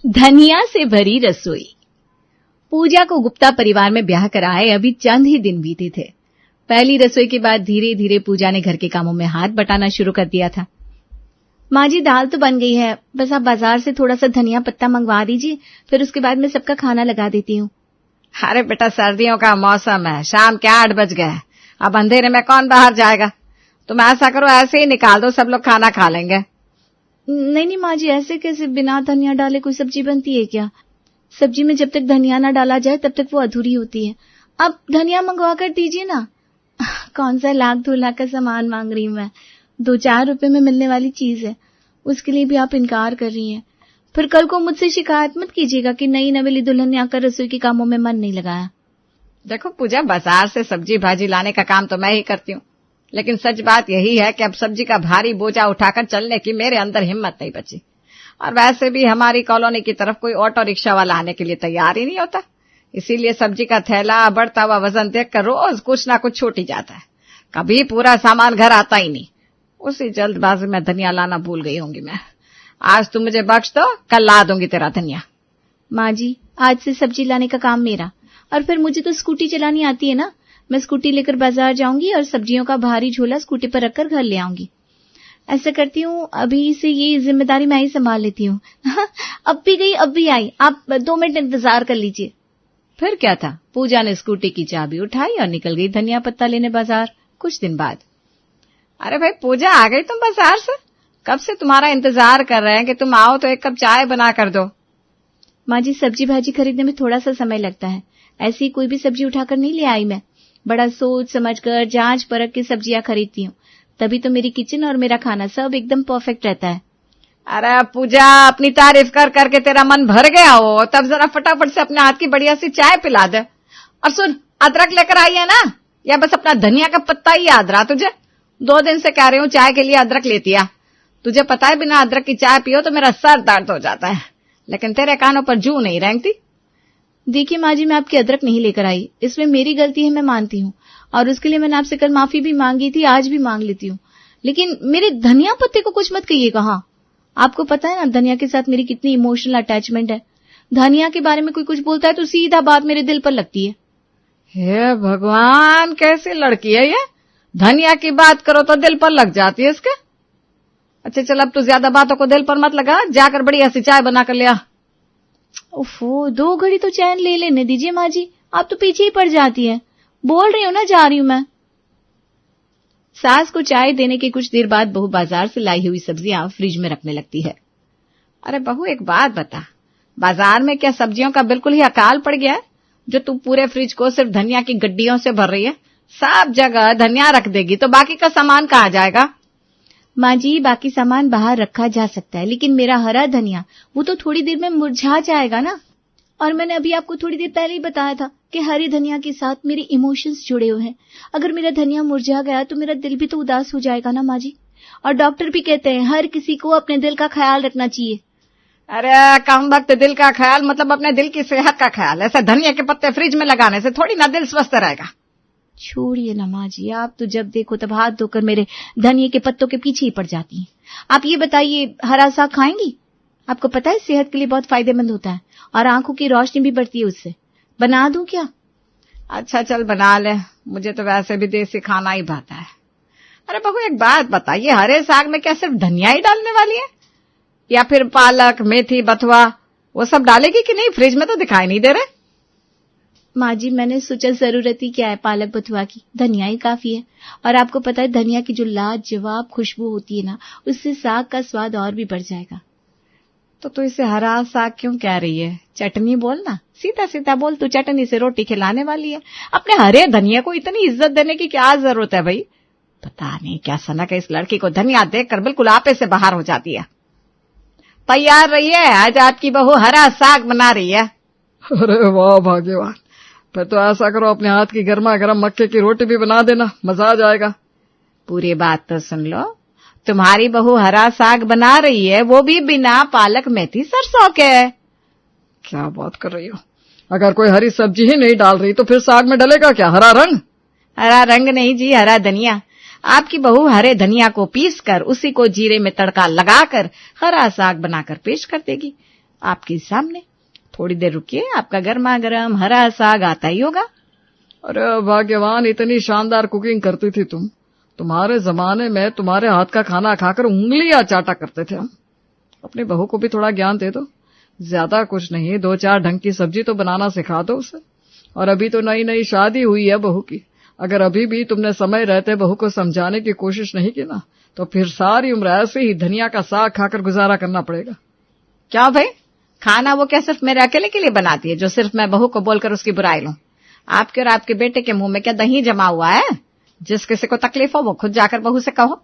धनिया से भरी रसोई। पूजा को गुप्ता परिवार में ब्याह कराए अभी चंद ही दिन बीते थे। पहली रसोई के बाद धीरे धीरे पूजा ने घर के कामों में हाथ बटाना शुरू कर दिया था। माँ जी, दाल तो बन गई है, बस आप बाजार से थोड़ा सा धनिया पत्ता मंगवा दीजिए, फिर उसके बाद मैं सबका खाना लगा देती हूँ। अरे बेटा, सर्दियों का मौसम है, शाम के 8 बज गए, अब अंधेरे में कौन बाहर जाएगा। तुम ऐसा करो, ऐसे ही निकाल दो, सब लोग खाना खा लेंगे। नहीं माँ जी, ऐसे कैसे बिना धनिया डाले कोई सब्जी बनती है क्या? सब्जी में जब तक धनिया ना डाला जाए तब तक वो अधूरी होती है। आप धनिया मंगवा कर दीजिए ना। कौन सा 1-2 लाख का सामान मांग रही हूँ मैं, 2-4 रुपए में मिलने वाली चीज है, उसके लिए भी आप इनकार कर रही हैं। फिर कल को मुझसे शिकायत मत कीजिएगा कि नई नवेली दुल्हन ने आकर रसोई के कामों में मन नहीं लगाया। देखो पूजा, बाजार से सब्जी भाजी लाने का काम तो मैं ही करती हूँ, लेकिन सच बात यही है कि अब सब्जी का भारी बोझा उठाकर चलने की मेरे अंदर हिम्मत नहीं बची। और वैसे भी हमारी कॉलोनी की तरफ कोई ऑटो रिक्शा वाला आने के लिए तैयार ही नहीं होता, इसीलिए सब्जी का थैला बढ़ता हुआ वजन देखकर रोज कुछ ना कुछ छूट ही जाता है। कभी पूरा सामान घर आता ही नहीं। उसी जल्दबाजी में धनिया लाना भूल गई होंगी मैं। आज तुम मुझे बख्श दो, कल ला दूंगी तेरा धनिया। माँ जी, आज से सब्जी लाने का काम मेरा, और फिर मुझे तो स्कूटी चलानी आती है ना। मैं स्कूटी लेकर बाजार जाऊंगी और सब्जियों का भारी झोला स्कूटी पर रखकर घर ले आऊंगी। ऐसा करती हूँ, अभी से ये जिम्मेदारी मैं ही संभाल लेती हूँ। अब भी गई अब भी आई, आप 2 मिनट इंतजार कर लीजिए। फिर क्या था, पूजा ने स्कूटी की चाबी उठाई और निकल गई धनिया पत्ता लेने बाजार। कुछ दिन बाद, अरे भाई पूजा, आ गई तुम बाजार से? कब से तुम्हारा इंतजार कर रहे हैं कि तुम आओ तो एक कप चाय बना कर दो। माँ जी, सब्जी भाजी खरीदने में थोड़ा सा समय लगता है, ऐसी कोई भी सब्जी उठाकर नहीं ले आई मैं। बड़ा सोच समझकर जांच परख के सब्जियां खरीदती हूँ, तभी तो मेरी किचन और मेरा खाना सब एकदम परफेक्ट रहता है। अरे पूजा, अपनी तारीफ कर करके तेरा मन भर गया हो, तब जरा फटाफट से अपने हाथ की बढ़िया सी चाय पिला दे। और सुन, अदरक लेकर आई है ना, या बस अपना धनिया का पत्ता ही याद रहा तुझे? 2 दिन से कह रही हूँ चाय के लिए अदरक लेती आ। तुझे पता है बिना अदरक की चाय पियो तो मेरा सर दर्द हो जाता है, लेकिन तेरे कानों पर जू नहीं रेंगती। देखिए माँ जी, मैं आपकी अदरक नहीं लेकर आई, इसमें मेरी गलती है, मैं मानती हूँ, और उसके लिए मैंने आपसे कल माफी भी मांगी थी, आज भी मांग लेती हूँ। लेकिन मेरे धनिया पत्ते को कुछ मत कहिएगा। हाँ, आपको पता है ना धनिया के साथ मेरी कितनी इमोशनल अटैचमेंट है। धनिया के बारे में कोई कुछ बोलता है तो सीधा बात मेरे दिल पर लगती है। हे भगवान, कैसी लड़की है ये, धनिया की बात करो तो दिल पर लग जाती है इसके। अच्छा चल, अब तो ज्यादा बातों को दिल पर मत लगा, जाकर बढ़िया सी चाय बना कर ले आ। ओफो, 2 घड़ी तो चैन ले लेने दीजिए माँ जी, आप तो पीछे ही पड़ जाती है। बोल रही हूँ ना, जा रही हूँ मैं। सास को चाय देने के कुछ देर बाद बहू बाजार से लाई हुई सब्जियां फ्रिज में रखने लगती है। अरे बहू, एक बात बता, बाजार में क्या सब्जियों का बिल्कुल ही अकाल पड़ गया है, जो तू पूरे फ्रिज को सिर्फ धनिया की गड्डियों से भर रही है? सब जगह धनिया रख देगी तो बाकी का सामान कहाँ जाएगा? माँ जी, बाकी सामान बाहर रखा जा सकता है, लेकिन मेरा हरा धनिया वो तो थोड़ी देर में मुरझा जाएगा ना। और मैंने अभी आपको थोड़ी देर पहले ही बताया था कि हरी धनिया के साथ मेरे इमोशंस जुड़े हुए हैं। अगर मेरा धनिया मुरझा गया तो मेरा दिल भी तो उदास हो जाएगा ना माँ जी। और डॉक्टर भी कहते हैं हर किसी को अपने दिल का ख्याल रखना चाहिए। अरे कम वक्त दिल का ख्याल मतलब अपने दिल की सेहत का ख्याल। ऐसे धनिया के पत्ते फ्रिज में लगाने से थोड़ी ना दिल स्वस्थ रहेगा। छोड़िए ना माँ जी, आप तो जब देखो तब हाथ धोकर मेरे धनिया के पत्तों के पीछे ही पड़ जाती हैं। आप ये बताइए, हरा साग खाएंगी? आपको पता है सेहत के लिए बहुत फायदेमंद होता है और आंखों की रोशनी भी बढ़ती है उससे। बना दूं क्या? अच्छा चल बना ले, मुझे तो वैसे भी देसी खाना ही भाता है। अरे बहू, एक बात बताइए, हरे साग में क्या सिर्फ धनिया ही डालने वाली है, या फिर पालक, मेथी, बथुआ वो सब डालेगी कि नहीं? फ्रिज में तो दिखाई नहीं दे रहे। माँ जी, मैंने सोचा जरूरत ही क्या है पालक बथुआ की, धनिया ही काफी है। और आपको पता है धनिया की जो लाजवाब खुशबू होती है ना, उससे साग का स्वाद और भी बढ़ जाएगा। तो तू इसे हरा साग क्यों कह रही है? चटनी बोल ना, सीधा सीधा बोल, तू चटनी से रोटी खिलाने वाली है। अपने हरे धनिया को इतनी इज्जत देने की क्या जरूरत है भाई? पता नहीं क्या सनक है इस लड़की को, धनिया देखकर बिल्कुल आपे से बाहर हो जाती है। तैयार रहिए, आज आपकी बहू हरा साग बना रही है। अरे वाह भाग्यवान, फिर तो ऐसा करो अपने हाथ की गर्मा गर्म मक्के की रोटी भी बना देना, मजा आ जाएगा। पूरी बात तो सुन लो, तुम्हारी बहू हरा साग बना रही है, वो भी बिना पालक, मेथी, सरसों के। क्या बात कर रही हो? अगर कोई हरी सब्जी ही नहीं डाल रही तो फिर साग में डलेगा क्या हरा रंग? हरा रंग नहीं जी, हरा धनिया। आपकी बहू हरे धनिया को पीसकर उसी को जीरे में तड़का लगाकर हरा साग बनाकर पेश कर देगी। आपके सामने। थोड़ी देर रुकिए, आपका गर्मा गर्म हरा साग आता ही होगा। अरे भाग्यवान, इतनी शानदार कुकिंग करती थी तुम। तुम्हारे जमाने में तुम्हारे हाथ का खाना खाकर उंगलियां चाटा करते थे हम। अपनी बहू को भी थोड़ा ज्ञान दे दो। ज्यादा कुछ नहीं, 2-4 ढंग की सब्जी तो बनाना सिखा दो उसे। और अभी तो नई नई शादी हुई है बहू की। अगर अभी भी तुमने समय रहते बहू को समझाने की कोशिश नहीं की ना, तो फिर सारी उम्र ऐसे ही धनिया का साग खाकर गुजारा करना पड़ेगा। क्या भाई, खाना वो क्या सिर्फ मेरे अकेले के लिए बनाती है, जो सिर्फ मैं बहू को बोलकर उसकी बुराई लूं? आपके और आपके बेटे के मुंह में क्या दही जमा हुआ है? जिस किसी को तकलीफ हो वो खुद जाकर बहू से कहो।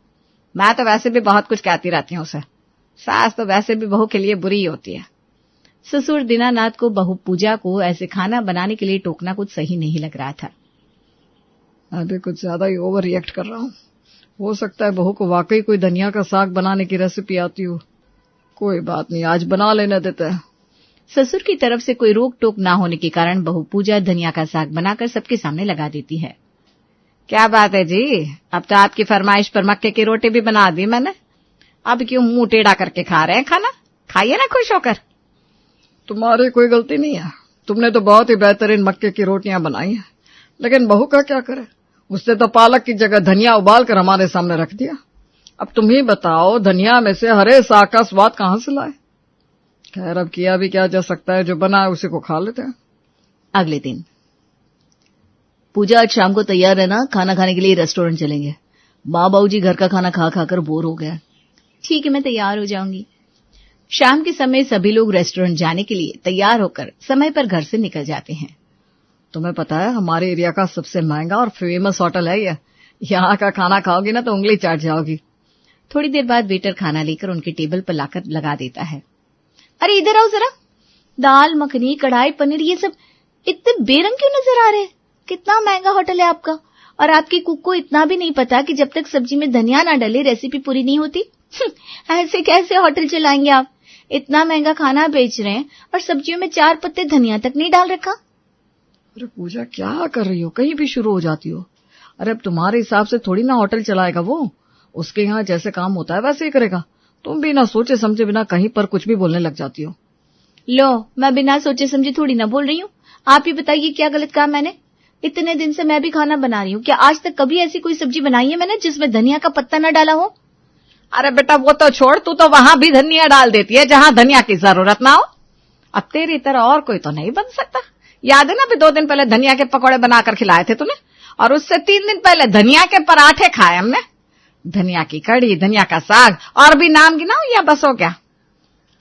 मैं तो वैसे भी बहुत कुछ कहती रहती हूँ उसे। सास तो वैसे भी बहू के लिए बुरी ही होती है। ससुर दीनानाथ को बहू पूजा को ऐसे खाना बनाने के लिए टोकना कुछ सही नहीं लग रहा था। मैं भी कुछ ज्यादा ही ओवर रिएक्ट कर रहा हूँ। हो सकता है बहू को वाकई कोई धनिया का साग बनाने की रेसिपी आती हो। कोई बात नहीं, आज बना लेने देते हैं। ससुर की तरफ से कोई रोक टोक ना होने के कारण बहू पूजा धनिया का साग बनाकर सबके सामने लगा देती है। क्या बात है जी, अब तो आपकी फरमाइश पर मक्के की रोटी भी बना दी मैंने। अब क्यों मुंह टेढ़ा करके खा रहे हैं खाना? खाइए ना खुश होकर। तुम्हारी कोई गलती नहीं है, तुमने तो बहुत ही बेहतरीन मक्के की रोटियां बनाई हैं। लेकिन बहू का क्या करे, उसने तो पालक की जगह धनिया उबाल कर हमारे सामने रख दिया। अब तुम ही बताओ, धनिया में से हरे साग का स्वाद कहां से लाए? खैर, अब किया भी क्या जा सकता है, जो बना है उसी को खा लेते हैं। अगले दिन पूजा, आज शाम को तैयार रहना, खाना खाने के लिए रेस्टोरेंट चलेंगे। माँ बाबू जी घर का खाना खा खाकर बोर हो गया। ठीक है, मैं तैयार हो जाऊंगी। शाम के समय सभी लोग रेस्टोरेंट जाने के लिए तैयार होकर समय पर घर से निकल जाते हैं। तुम्हें पता है, हमारे एरिया का सबसे महंगा और फेमस होटल है ये। यहाँ का खाना खाओगी ना तो उंगली चाट जाओगी। थोड़ी देर बाद वेटर खाना लेकर उनके टेबल पर लाकर लगा देता है। अरे इधर आओ जरा। दाल मखनी, कढ़ाई पनीर, ये सब इतने बेरंग क्यों नजर आ रहे हैं? कितना महंगा होटल है आपका। और आपकी कुक को इतना भी नहीं पता कि जब तक सब्जी में धनिया ना डले रेसिपी पूरी नहीं होती। ऐसे कैसे होटल चलाएंगे आप? इतना महंगा खाना बेच रहे हैं और सब्जियों में 4 पत्ते धनिया तक नहीं डाल रखा। अरे पूजा, क्या कर रही हो? कहीं भी शुरू हो जाती हो। अरे अब तुम्हारे हिसाब से थोड़ी ना होटल चलाएगा वो। उसके यहाँ जैसे काम होता है वैसे ही करेगा। तुम भी ना सोचे समझे बिना कहीं पर कुछ भी बोलने लग जाती हो। लो, मैं बिना सोचे समझे थोड़ी ना बोल रही हूँ। आप ही बताइए, क्या गलत काम मैंने? इतने दिन से मैं भी खाना बना रही हूँ। क्या आज तक कभी ऐसी कोई सब्जी बनाई है मैंने जिसमें धनिया का पत्ता न डाला हो? अरे बेटा, वो तो छोड़, तू तो वहां भी धनिया डाल देती है जहां धनिया की जरूरत ना हो। अब तेरी तरह और कोई तो नहीं बन सकता। याद है ना, अभी 2 दिन पहले धनिया के पकौड़े बनाकर खिलाए थे तूने, और उससे 3 दिन पहले धनिया के पराठे खाए हमने। धनिया की कड़ी, धनिया का साग, और भी नाम गिनाओ या बस हो क्या?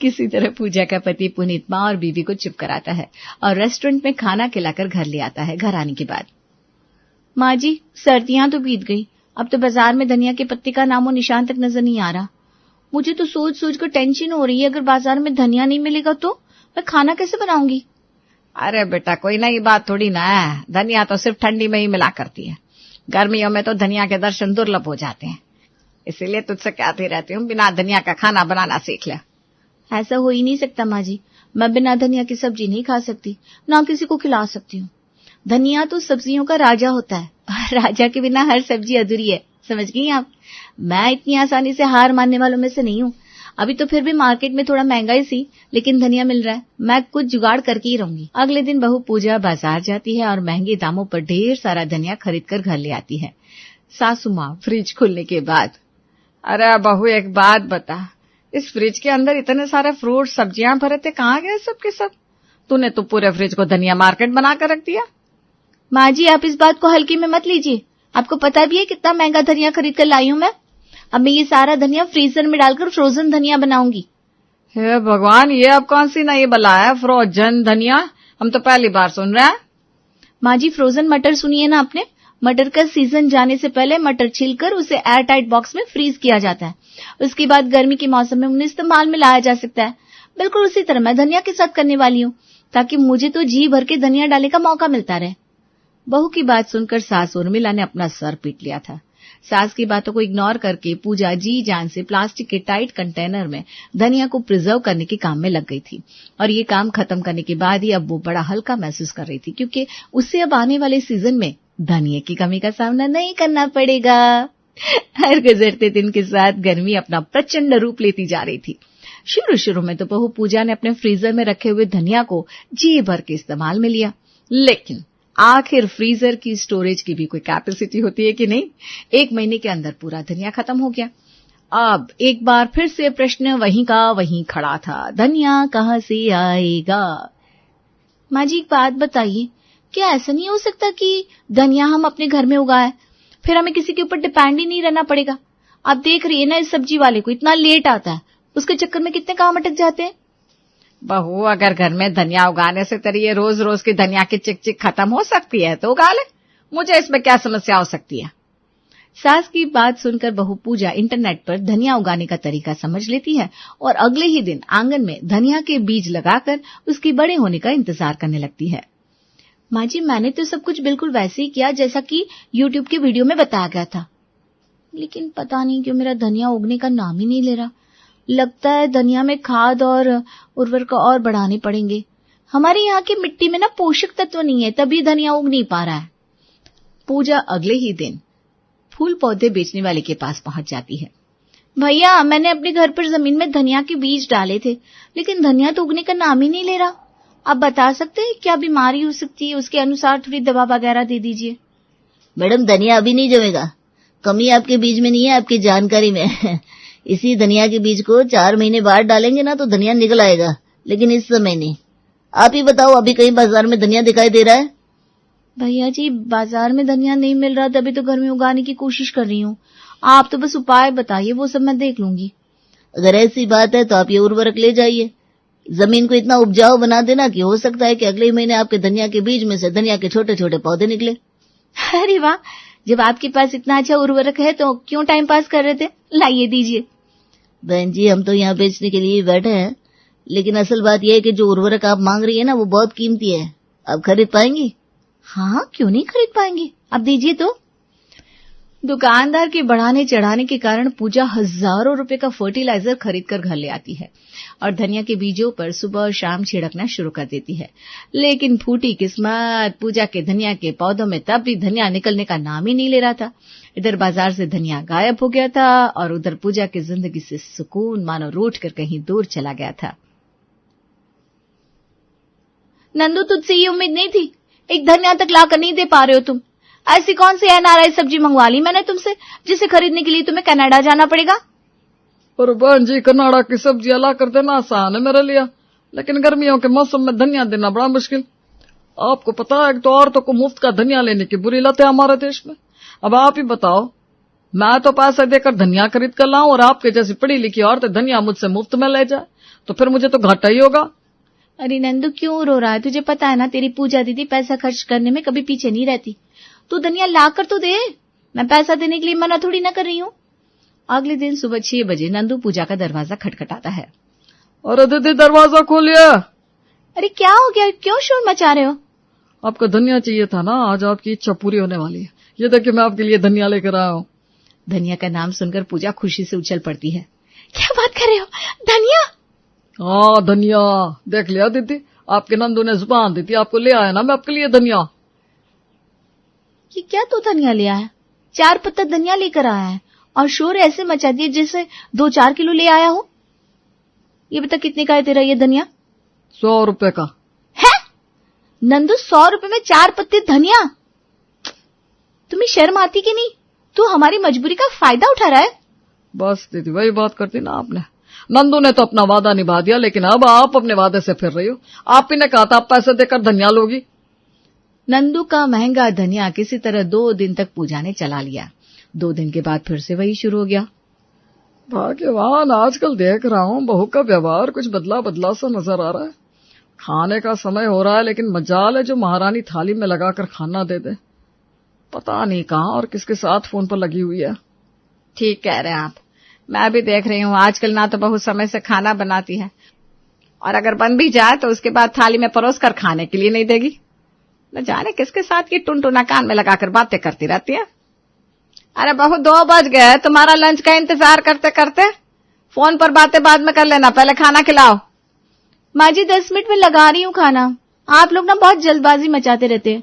किसी तरह पूजा का पति पुनीत माँ और बीवी को चुप कराता है और रेस्टोरेंट में खाना खिलाकर घर ले आता है। घर आने के बाद, माँ जी, सर्दियां तो बीत गई, अब तो बाजार में धनिया के पत्ते का नामो निशान तक नजर नहीं आ रहा। मुझे तो सोच सोच कर टेंशन हो रही है, अगर बाजार में धनिया नहीं मिलेगा तो मैं खाना कैसे बनाऊंगी? अरे बेटा, कोई नई बात थोड़ी ना है। धनिया तो सिर्फ ठंडी में ही मिला करती है। गर्मियों में तो धनिया के दर्शन दुर्लभ हो जाते हैं। इसीलिए तुझसे कहती रहती हूँ, बिना धनिया का खाना बनाना सीख ले। ऐसा हो ही नहीं सकता माँ जी। मैं बिना धनिया की सब्जी नहीं खा सकती, ना किसी को खिला सकती हूँ। धनिया तो सब्जियों का राजा होता है, राजा के बिना हर सब्जी अधूरी है। समझ गई आप? मैं इतनी आसानी से हार मानने वालों में से नहीं हूँ। अभी तो फिर भी मार्केट में थोड़ा महंगा ही सी, लेकिन धनिया मिल रहा है। मैं कुछ जुगाड़ करके ही रहूंगी। अगले दिन बहू पूजा बाजार जाती है और महंगे दामों पर ढेर सारा धनिया खरीद कर घर ले आती है। सासू माँ फ्रिज खुलने के बाद, अरे बहू, एक बात बता, इस फ्रिज के अंदर इतने सारे फ्रूट सब्जियां भरे थे, कहाँ गए सब के सब? तूने तो पूरे फ्रिज को धनिया मार्केट बनाकर रख दिया। माँ जी, आप इस बात को हल्के में मत लीजिए। आपको पता भी है कितना महंगा धनिया खरीद कर लाई हूँ मैं। अब मैं ये सारा धनिया फ्रीजर में डालकर फ्रोजन धनिया बनाऊंगी। हे भगवान, ये अब कौन सी नई बला है, फ्रोजन धनिया? हम तो पहली बार सुन रहे हैं। माँ जी, फ्रोजन मटर सुनिए ना आपने। मटर का सीजन जाने से पहले मटर छिलकर उसे एयर टाइट बॉक्स में फ्रीज किया जाता है। उसके बाद गर्मी के मौसम में उन्हें इस्तेमाल में लाया जा सकता है। बिल्कुल उसी तरह मैं धनिया के साथ करने वाली हूँ, ताकि मुझे तो जी भर के धनिया डालने का मौका मिलता रहे। बहू की बात सुनकर सास उर्मिला ने अपना सर पीट लिया था। सास की बातों को इग्नोर करके पूजा जी जान से प्लास्टिक के टाइट कंटेनर में धनिया को प्रिजर्व करने के काम में लग गई थी। और ये काम खत्म करने के बाद ही अब वो बड़ा हल्का महसूस कर रही थी, क्योंकि उससे अब आने वाले सीजन में धनिया की कमी का सामना नहीं करना पड़ेगा। हर गुजरते दिन के साथ गर्मी अपना प्रचंड रूप लेती जा रही थी। शुरू शुरू में तो बहू पूजा ने अपने फ्रीजर में रखे हुए धनिया को जी भर के इस्तेमाल में लिया, लेकिन आखिर फ्रीजर की स्टोरेज की भी कोई कैपेसिटी होती है कि नहीं। 1 महीने के अंदर पूरा धनिया खत्म हो गया। अब एक बार फिर से प्रश्न वहीं का वहीं खड़ा था, धनिया कहाँ से आएगा। माँ जी एक बात बताइए, क्या ऐसा नहीं हो सकता कि धनिया हम अपने घर में उगाए, फिर हमें किसी के ऊपर डिपेंड ही नहीं रहना पड़ेगा। आप देख रही है ना, इस सब्जी वाले को इतना लेट आता है, उसके चक्कर में कितने काम अटक जाते हैं। बहू अगर घर में धनिया उगाने से तेरी ये रोज रोज की धनिया की चिक खत्म हो सकती है तो उगा ले, मुझे इसमें क्या समस्या हो सकती है। सास की बात सुनकर बहू पूजा इंटरनेट पर धनिया उगाने का तरीका समझ लेती है और अगले ही दिन आंगन में धनिया के बीज लगाकर उसके बड़े होने का इंतजार करने लगती है। माँ जी मैंने तो सब कुछ बिल्कुल वैसे ही किया जैसा कि YouTube के वीडियो में बताया गया था, लेकिन पता नहीं क्यों मेरा धनिया उगने का नाम ही नहीं ले रहा। लगता है धनिया में खाद और उर्वरक और बढ़ाने पड़ेंगे। हमारे यहाँ की मिट्टी में ना पोषक तत्व नहीं है, तभी धनिया उग नहीं पा रहा है। पूजा अगले ही दिन फूल पौधे बेचने वाले के पास पहुंच जाती है। भैया मैंने अपने घर पर जमीन में धनिया के बीज डाले थे, लेकिन धनिया तो उगने का नाम ही नहीं ले रहा। आप बता सकते हैं क्या बीमारी हो सकती है, उसके अनुसार थोड़ी दवा वगैरह दे दीजिए। मैडम धनिया अभी नहीं जमेगा, कमी आपके बीज में नहीं है, आपकी जानकारी में इसी धनिया के बीज को 4 महीने बाद डालेंगे ना तो धनिया निकल आएगा, लेकिन इस समय नहीं। आप ही बताओ, अभी कहीं बाजार में धनिया दिखाई दे रहा है? भैया जी बाजार में धनिया नहीं मिल रहा, तभी तो घर में उगाने की कोशिश कर रही हूँ। आप तो बस उपाय बताइए, वो सब मैं देख लूंगी। अगर ऐसी बात है तो आप ये उर्वरक ले जाइए, जमीन को इतना उपजाऊ बना देना कि हो सकता है कि अगले महीने आपके धनिया के बीज में से धनिया के छोटे छोटे पौधे निकले। अरे वाह, जब आपके पास इतना अच्छा उर्वरक है तो क्यों टाइम पास कर रहे थे, लाइए दीजिए। बहन जी हम तो यहाँ बेचने के लिए बैठे हैं, लेकिन असल बात यह है कि जो उर्वरक आप मांग रही है ना वो बहुत कीमती है। आप खरीद पाएंगी? हाँ क्यों नहीं खरीद पाएंगे, आप दीजिए तो। दुकानदार के बढ़ाने चढ़ाने के कारण पूजा हजारों रुपए का फर्टिलाइजर खरीद कर घर ले आती है और धनिया के बीजों पर सुबह और शाम छिड़कना शुरू कर देती है। लेकिन फूटी किस्मत, पूजा के धनिया के पौधों में तब भी धनिया निकलने का नाम ही नहीं ले रहा था। इधर बाजार से धनिया गायब हो गया था और उधर पूजा की जिंदगी से सुकून मानो रूठ कर कहीं दूर चला गया था। नंदू तुझसे ये उम्मीद नहीं थी, एक धनिया तक लाकर नहीं दे पा रहे हो तुम। ऐसी कौन सी NRI सब्जी मंगवा ली मैंने तुमसे, जिसे खरीदने के लिए तुम्हें कनाडा जाना पड़ेगा। और बहन जी कनाडा की सब्जियां ला कर देना आसान है मेरे लिए, लेकिन गर्मियों के मौसम में धनिया देना बड़ा मुश्किल। आपको पता है तो औरतों को मुफ्त का धनिया लेने की बुरी लत है हमारे देश में। अब आप ही बताओ, मैं तो पैसे देकर धनिया खरीद कर लाऊं और आपके जैसी पढ़ी लिखी औरतें धनिया मुझसे मुफ्त में ले जाए, तो फिर मुझे तो घाटा ही होगा। अरे नंदू क्यों रो रहा है, तुझे पता है ना तेरी पूजा दीदी पैसा खर्च करने में कभी पीछे नहीं रहती। तू धनिया ला कर तो दे, मैं पैसा देने के लिए मना थोड़ी ना कर रही हूँ। अगले दिन सुबह 6 बजे नंदू पूजा का दरवाजा खटखटाता है। अरे दीदी दरवाजा खोलिए। अरे क्या हो गया, क्यों शोर मचा रहे हो? आपको धनिया चाहिए था ना, आज आपकी इच्छा पूरी होने वाली है। ये देखिए मैं आपके लिए धनिया लेकर आया हूँ। धनिया का नाम सुनकर पूजा खुशी से उछल पड़ती है। क्या बात कर रहे हो, धनिया? हाँ धनिया, देख लिया दीदी, आपके नंदू ने जुबान दी थी, आपको ले आया ना मैं आपके लिए धनिया। ये क्या तू धनिया ले आया? 4 पत्ता धनिया लेकर आया है और शोर ऐसे मचा दिए जैसे 2-4 किलो ले आया हो। ये बता कितने का है तेरा ये धनिया? 100 रुपए का है। नंदू 100 रुपए में 4 पत्ते धनिया? तुम्हें शर्म आती कि नहीं? तू हमारी मजबूरी का फायदा उठा रहा है। बस दीदी वही बात करती ना आपने। नंदू ने तो अपना वादा निभा दिया, लेकिन अब आप अपने वादे से फिर रही हो। आप ही ने कहा था आप पैसे देकर धनिया लोगी। नंदू का महंगा धनिया किसी तरह 2 दिन तक पूजा ने चला लिया। 2 दिन के बाद फिर से वही शुरू हो गया। भाग्यवान, आजकल देख रहा हूँ बहू का व्यवहार कुछ बदला बदला सा नजर आ रहा है। खाने का समय हो रहा है, लेकिन मजाल है जो महारानी थाली में लगाकर खाना दे दे। पता नहीं कहाँ और किसके साथ फोन पर लगी हुई है। ठीक कह रहे हैं आप, मैं भी देख रही हूँ आजकल ना तो बहुत समय से खाना बनाती है, और अगर बन भी जाए तो उसके बाद थाली में परोस कर खाने के लिए नहीं देगी। न जाने किसके साथ ये टुनटुना कान में लगाकर बातें करती रहती है। अरे बहू 2 बज गए, तुम्हारा लंच का इंतजार करते करते। फोन पर बातें बाद में कर लेना, पहले खाना खिलाओ। माँ जी 10 मिनट में लगा रही हूँ खाना, आप लोग ना बहुत जल्दबाजी मचाते रहते हैं।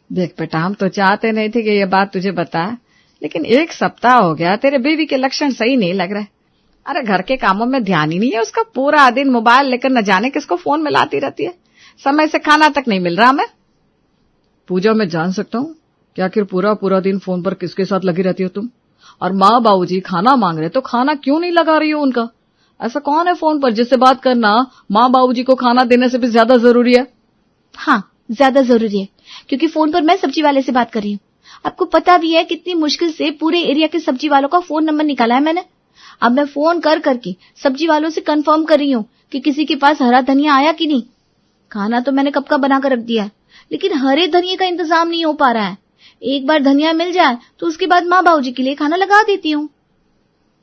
देख बेटा, हम तो चाहते नहीं थे कि ये बात तुझे बता, लेकिन 1 सप्ताह हो गया तेरे बीवी के लक्षण सही नहीं लग रहे। अरे घर के कामों में ध्यान ही नहीं है उसका, पूरा दिन मोबाइल लेकर न जाने किसको फोन मिलाती रहती है, समय से खाना तक नहीं मिल रहा हमें। पूजा, मैं जान सकता हूँ कि आखिर पूरा पूरा दिन फोन पर किसके साथ लगी रहती हो तुम? और माँ बाबूजी खाना मांग रहे तो खाना क्यों नहीं लगा रही हो उनका? ऐसा कौन है फोन पर जिससे बात करना माँ बाबूजी को खाना देने से भी ज्यादा जरूरी है? हाँ, ज्यादा जरूरी है, क्योंकि फोन पर मैं सब्जी वाले से बात कर रही हूँ। आपको पता भी है कितनी मुश्किल से पूरे एरिया के सब्जी वालों का फोन नंबर निकाला है मैंने। अब मैं फोन कर करके सब्जी वालों से कंफर्म कर रही हूँ कि किसी के पास हरा धनिया आया कि नहीं। खाना तो मैंने कब का बनाकर रख दिया है, लेकिन हरे धनिये का इंतजाम नहीं हो पा रहा है। एक बार धनिया मिल जाए तो उसके बाद माँ बाबूजी के लिए खाना लगा देती हूँ।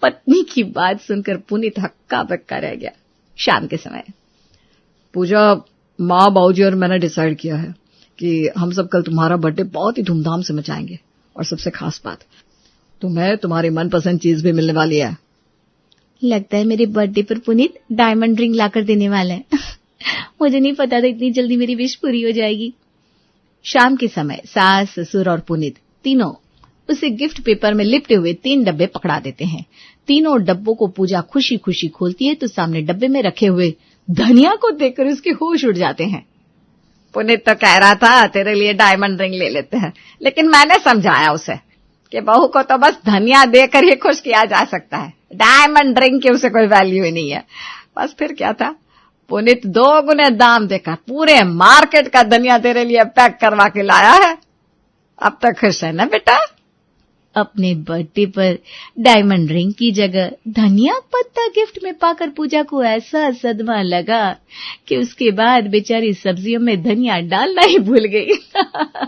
पत्नी की बात सुनकर पुनीत हक्का बक्का रह गया। शाम के समय, पूजा, माँ बाबूजी और मैंने डिसाइड किया है कि हम सब कल तुम्हारा बर्थडे बहुत ही धूमधाम से मचाएंगे। और सबसे खास बात, तुम्हें तुम्हारी मनपसंद चीज भी मिलने वाली है। लगता है मेरे बर्थडे पर पुनीत डायमंड रिंग लाकर देने वाला है। मुझे नहीं पता था इतनी जल्दी मेरी विश पूरी हो जाएगी। शाम के समय सास, ससुर और पुनीत तीनों उसे गिफ्ट पेपर में लिपटे हुए 3 डब्बे पकड़ा देते हैं। तीनों डब्बों को पूजा खुशी खुशी खोलती है तो सामने डब्बे में रखे हुए धनिया को देखकर उसके होश उड़ जाते हैं। पुनीत तो कह रहा था तेरे लिए डायमंड रिंग ले लेते हैं, लेकिन मैंने समझाया उसे कि बहू को तो बस धनिया देकर ही खुश किया जा सकता है, डायमंड रिंग की उसे कोई वैल्यू ही नहीं है। बस फिर क्या था, पुनीत 2 गुने दाम देकर पूरे मार्केट का धनिया तेरे लिए पैक करवा के लाया है। अब तक खुश है ना बेटा? अपने बर्थडे पर डायमंड रिंग की जगह धनिया पत्ता गिफ्ट में पाकर पूजा को ऐसा सदमा लगा कि उसके बाद बेचारी सब्जियों में धनिया डालना ही भूल गई।